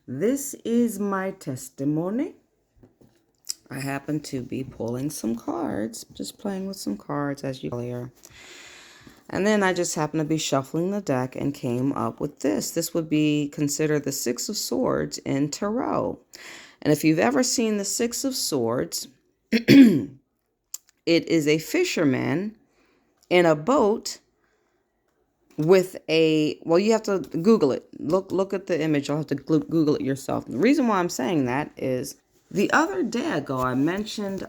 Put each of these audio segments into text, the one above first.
This is my testimony. I happen to be pulling some cards, just playing with some cards as you earlier. And then I just happened to be shuffling the deck and came up with this. This would be considered the Six of Swords in Tarot. And if you've ever seen the Six of Swords, it is a fisherman in a boat with you have to Google it. Look at the image. You'll have to Google it yourself. The reason why I'm saying that is the other day ago, I mentioned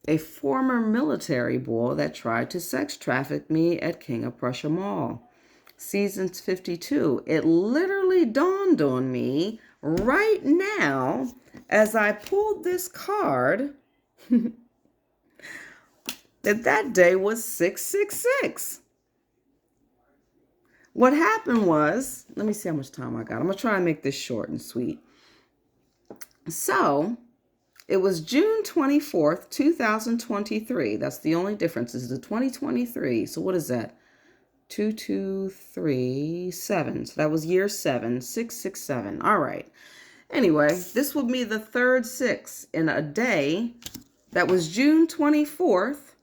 a former military boy that tried to sex traffic me at King of Prussia Mall. Season 52. It literally dawned on me right now as I pulled this card that day was 666. What happened was, let me see how much time I got. I'm going to try and make this short and sweet. So, it was June 24th, 2023. That's the only difference is the 2023. So what is that? 2, 2, 3, 7. So that was year 7, 667. All right. Anyway, this would be the third 6 in a day. That was June 24th,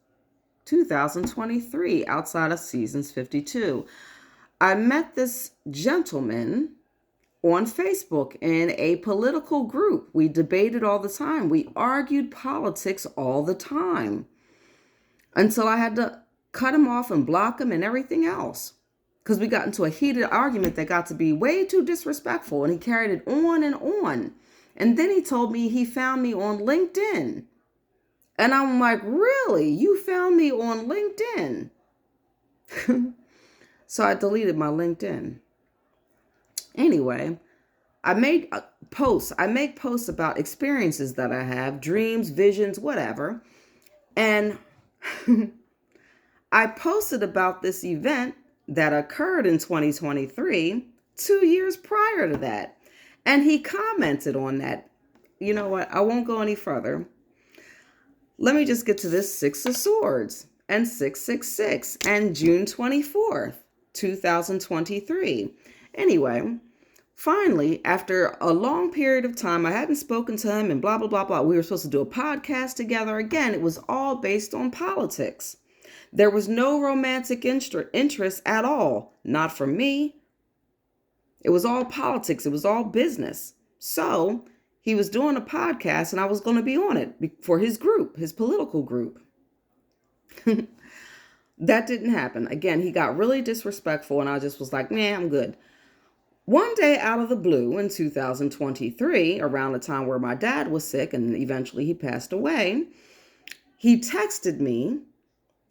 2023, outside of Seasons 52. I met this gentleman on Facebook in a political group. We debated all the time. We argued politics all the time until I had to cut him off and block him and everything else because we got into a heated argument that got to be way too disrespectful, and he carried it on and on. And then he told me he found me on LinkedIn. And I'm like, really? You found me on LinkedIn? So I deleted my LinkedIn. Anyway, I make posts about experiences that I have, dreams, visions, whatever. And I posted about this event that occurred in 2023, 2 years prior to that. And he commented on that. You know what? I won't go any further. Let me just get to this 6 of Swords and 666 and June 24th. 2023. Anyway, finally, after a long period of time, I hadn't spoken to him and blah, blah, blah, blah. We were supposed to do a podcast together. Again, it was all based on politics. There was no romantic interest at all. Not for me. It was all politics. It was all business. So he was doing a podcast and I was going to be on it for his group, his political group. That didn't happen. Again, he got really disrespectful and I just was like, man, I'm good. One day out of the blue in 2023, around the time where my dad was sick and eventually he passed away, he texted me.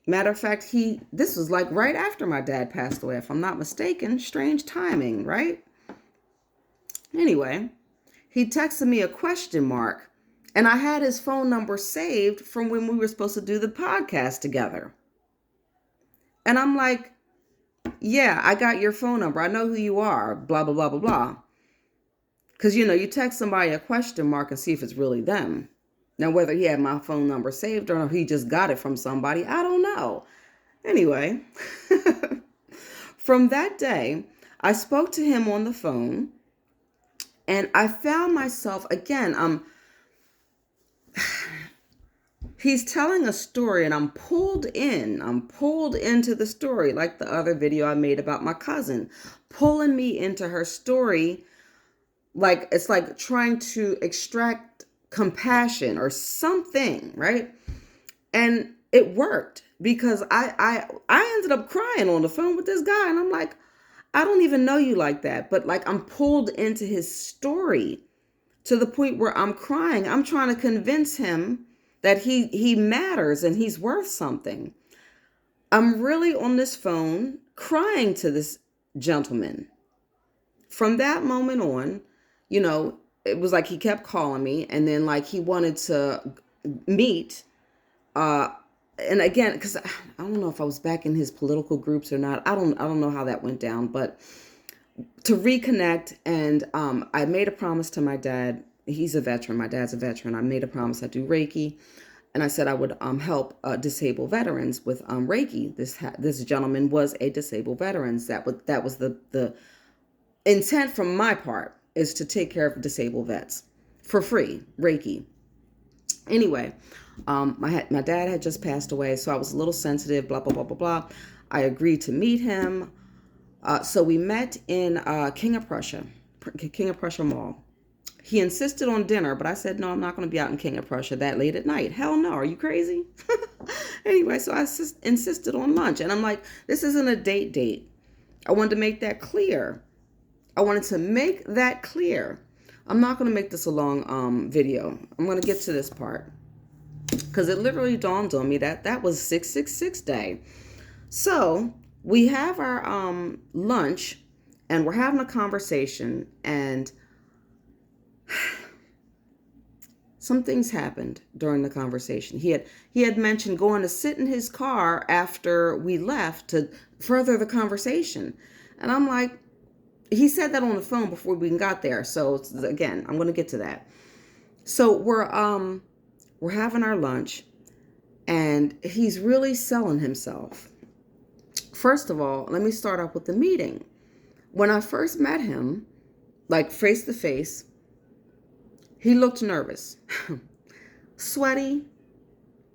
Matter of fact, this was like right after my dad passed away, if I'm not mistaken. Strange timing, right? Anyway, he texted me a question mark and I had his phone number saved from when we were supposed to do the podcast together. And I'm like, yeah, I got your phone number. I know who you are, blah, blah, blah, blah, blah. Because, you text somebody a question mark and see if it's really them. Now, whether he had my phone number saved or he just got it from somebody, I don't know. Anyway, from that day, I spoke to him on the phone and I found myself, again, he's telling a story and I'm pulled into the story, like the other video I made about my cousin, pulling me into her story. Like it's like trying to extract compassion or something, right? And it worked because I ended up crying on the phone with this guy and I'm like, I don't even know you like that, but like I'm pulled into his story to the point where I'm crying. I'm trying to convince him that he matters and he's worth something. I'm really on this phone crying to this gentleman. From that moment on, it was like he kept calling me and then like he wanted to meet. And again, because I don't know if I was back in his political groups or not. I don't know how that went down, but to reconnect. And I made a promise to my dad. He's a veteran. My dad's a veteran. I made a promise I'd do Reiki. And I said I would help disabled veterans with Reiki. This gentleman was a disabled veteran. That was the intent from my part. is to take care of disabled vets for free, Reiki. Anyway, my dad had just passed away, so I was a little sensitive, blah, blah, blah, blah, blah. I agreed to meet him. So we met in King of Prussia Mall. He insisted on dinner, but I said, no, I'm not going to be out in King of Prussia that late at night. Hell no, are you crazy? Anyway, so I insisted on lunch. And I'm like, this isn't a date. I wanted to make that clear. I'm not going to make this a long video. I'm going to get to this part, because it literally dawned on me that was 666 day. So we have our lunch, and we're having a conversation, and some things happened during the conversation. He had mentioned going to sit in his car after we left to further the conversation. And I'm like, he said that on the phone before we even got there. So again, I'm going to get to that. So we're having our lunch, and he's really selling himself. First of all, let me start off with the meeting. When I first met him, like face to face, he looked nervous, sweaty,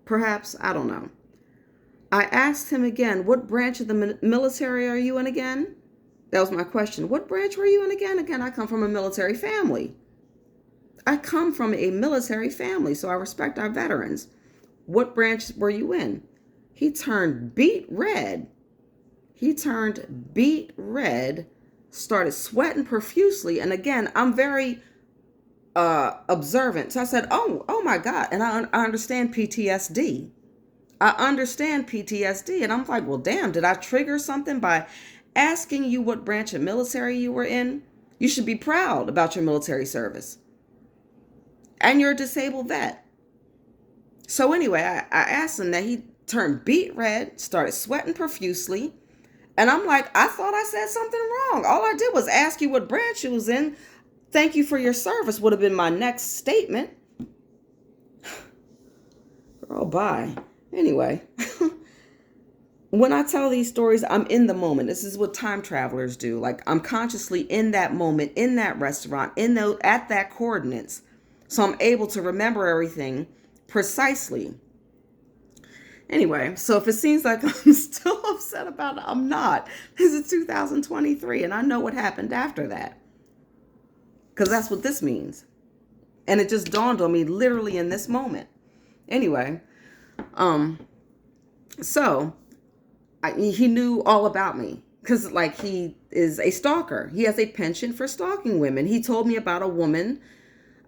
perhaps, I don't know. I asked him again, what branch of the military are you in again? That was my question. What branch were you in again? Again, I come from a military family. So I respect our veterans. What branch were you in? He turned beet red, started sweating profusely. And again, I'm very observant. So I said, oh my God. And I understand PTSD. And I'm like, well, damn, did I trigger something by asking you what branch of military you were in? You should be proud about your military service. And you're a disabled vet. So anyway, I asked him that. He turned beet red, started sweating profusely. And I'm like, I thought I said something wrong. All I did was ask you what branch you was in. Thank you for your service would have been my next statement. Oh, bye. Anyway, when I tell these stories, I'm in the moment. This is what time travelers do. Like, I'm consciously in that moment, in that restaurant, at that coordinates. So I'm able to remember everything precisely. Anyway, so if it seems like I'm still upset about it, I'm not. This is 2023, and I know what happened after that. Because that's what this means. And it just dawned on me literally in this moment. Anyway, so he knew all about me. Because, like, he is a stalker. He has a penchant for stalking women. He told me about a woman.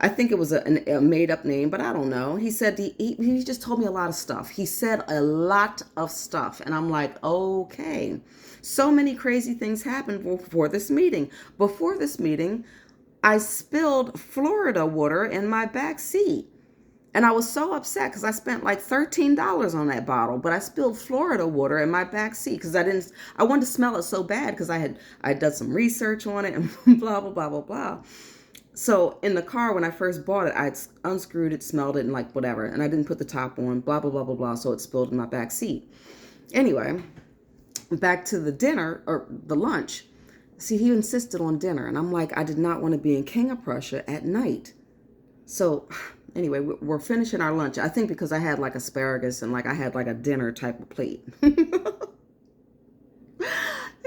I think it was a made-up name, but I don't know. He said he just told me a lot of stuff. He said a lot of stuff. And I'm like, okay. So many crazy things happened before this meeting. Before this meeting, I spilled Florida water in my back seat. And I was so upset because I spent like $13 on that bottle, but I spilled Florida water in my back seat because I wanted to smell it so bad because I had done some research on it and blah, blah, blah, blah, blah. So in the car, when I first bought it, I unscrewed it, smelled it, and like whatever. And I didn't put the top on, blah, blah, blah, blah, blah. So it spilled in my back seat. Anyway, back to the dinner or the lunch. See, he insisted on dinner. And I'm like, I did not want to be in King of Prussia at night. So anyway, we're finishing our lunch. I think because I had like asparagus and like I had like a dinner type of plate. He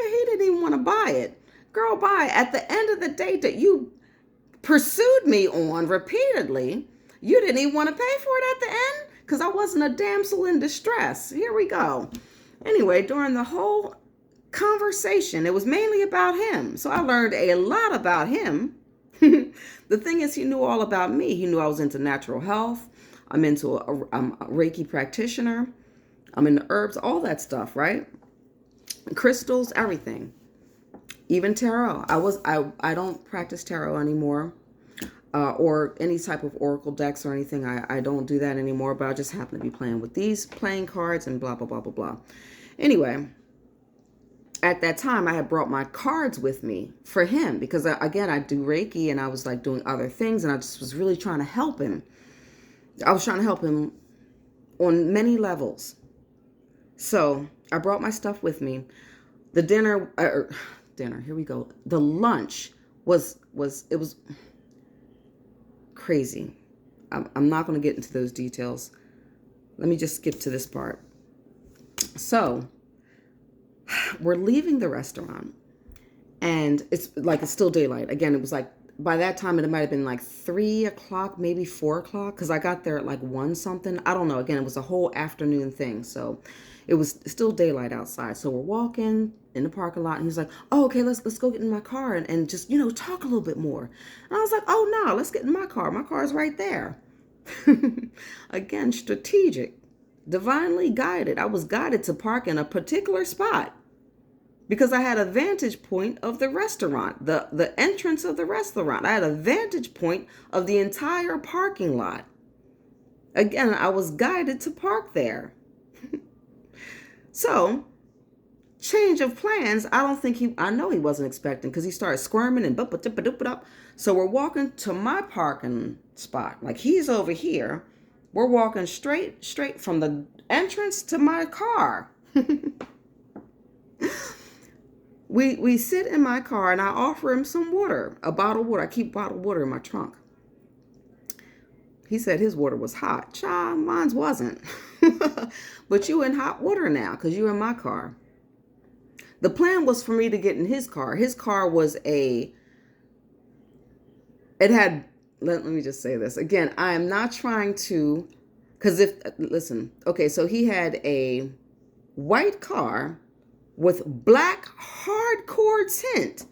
didn't even want to buy it. Girl, bye. At the end of the date that you pursued me on repeatedly, you didn't even want to pay for it at the end because I wasn't a damsel in distress. Here we go. Anyway, during the whole conversation, it was mainly about him. So I learned a lot about him. The thing is, he knew all about me. He knew I was into natural health. I'm into I'm a Reiki practitioner. I'm into herbs, all that stuff, right? Crystals, everything. Even tarot. I don't practice tarot anymore, or any type of oracle decks or anything. I don't do that anymore, but I just happen to be playing with these playing cards and blah, blah, blah, blah, blah. Anyway, at that time, I had brought my cards with me for him because, again, I do Reiki and I was like doing other things and I just was really trying to help him. I was trying to help him on many levels. So I brought my stuff with me. The dinner, here we go. The lunch it was crazy. I'm not going to get into those details. Let me just skip to this part. So we're leaving the restaurant, and it's still daylight. Again, it was like, by that time it might have been like 3 o'clock, maybe 4 o'clock, because I got there at like 1 something. I don't know. Again, it was a whole afternoon thing. So it was still daylight outside. So we're walking in the parking lot, and he's like, oh, okay, let's go get in my car and just, talk a little bit more. And I was like, oh no, let's get in my car. My car is right there. Again, strategic, divinely guided. I was guided to park in a particular spot because I had a vantage point of the restaurant, the entrance of the restaurant. I had a vantage point of the entire parking lot. Again, I was guided to park there. So, change of plans. I know he wasn't expecting, because he started squirming and up. So we're walking to my parking spot. Like, he's over here. We're walking straight from the entrance to my car. We sit in my car, and I offer him some water, a bottled water. I keep bottled water in my trunk. He said his water was hot. Child, mine wasn't. But you in hot water now because you in my car. The plan was for me to get in his car. His car was let me just say this. Again, I am not trying to, okay, so he had a white car with black hardcore tint.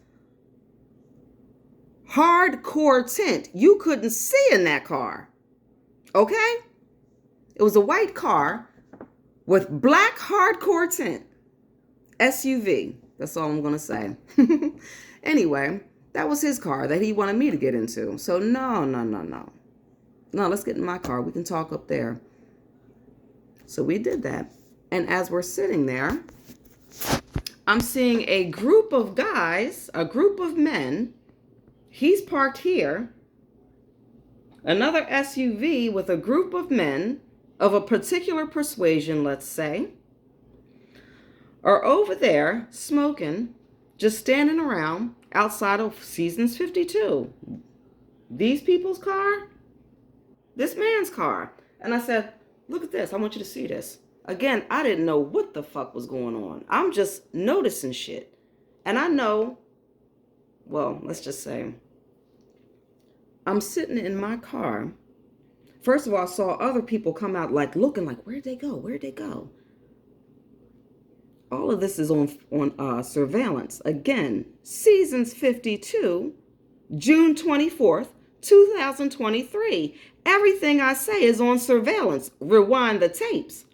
Hardcore tint. You couldn't see in that car. Okay? It was a white car with black hardcore tint. SUV. That's all I'm going to say. Anyway, that was his car that he wanted me to get into. So no. No, let's get in my car. We can talk up there. So we did that. And as we're sitting there, I'm seeing a group of guys, a group of men. He's parked here. Another SUV with a group of men of a particular persuasion, let's say, are over there smoking, just standing around outside of Seasons 52. These people's car? This man's car. And I said, look at this. I want you to see this. Again, I didn't know what the fuck was going on. I'm just noticing shit. And I know, well, let's just say, I'm sitting in my car. First of all, I saw other people come out looking like, where'd they go? Where'd they go? All of this is on surveillance. Again, Seasons 52, June 24th, 2023. Everything I say is on surveillance. Rewind the tapes.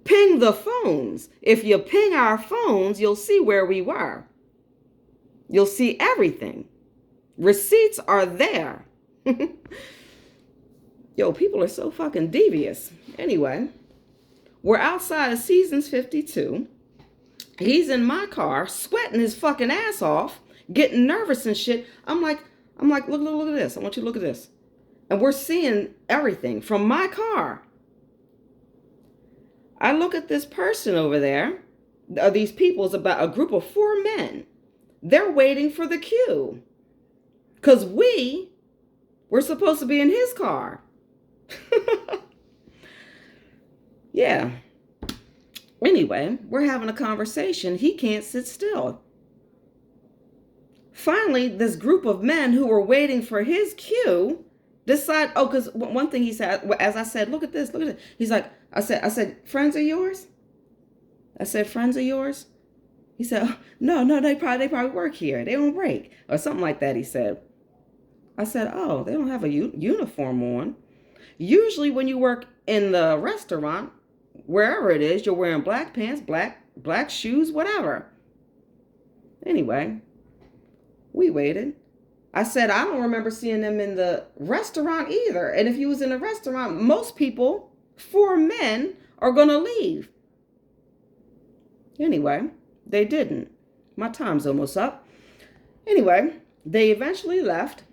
Ping the phones. If you ping our phones, you'll see where we were. You'll see everything. Receipts are there. Yo, people are so fucking devious. Anyway, we're outside of Seasons 52. He's in my car, sweating his fucking ass off, getting nervous and shit. I'm like, look at this. I want you to look at this. And we're seeing everything from my car. I look at this person over there. These people is about a group of 4 men. They're waiting for the queue. Because we're supposed to be in his car. Yeah. Anyway, we're having a conversation. He can't sit still. Finally, this group of men who were waiting for his cue decide, because one thing he said, as I said, look at this. He's like, I said, friends are yours? I said, friends are yours? He said, oh, no, they probably work here. They don't break. Or something like that, he said. I said, oh, they don't have a uniform on. Usually when you work in the restaurant, wherever it is, you're wearing black pants, black shoes, whatever. Anyway, we waited. I said, I don't remember seeing them in the restaurant either. And if you was in a restaurant, most people, 4 men, are going to leave. Anyway, they didn't. My time's almost up. Anyway, they eventually left.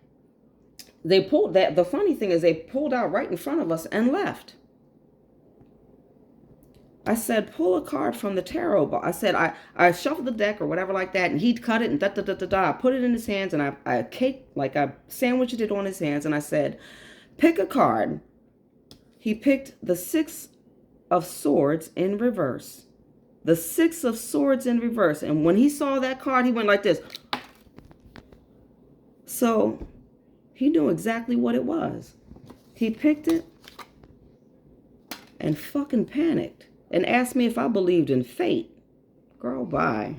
They pulled that. The funny thing is they pulled out right in front of us and left. I said, pull a card from the tarot box. I said, I shuffled the deck or whatever like that, and he'd cut it and da da da da da. I put it in his hands, and I sandwiched it on his hands, and I said, pick a card. He picked the Six of Swords in reverse. The Six of Swords in reverse. And when he saw that card, he went like this. So he knew exactly what it was. He picked it and fucking panicked and asked me if I believed in fate. Girl, bye.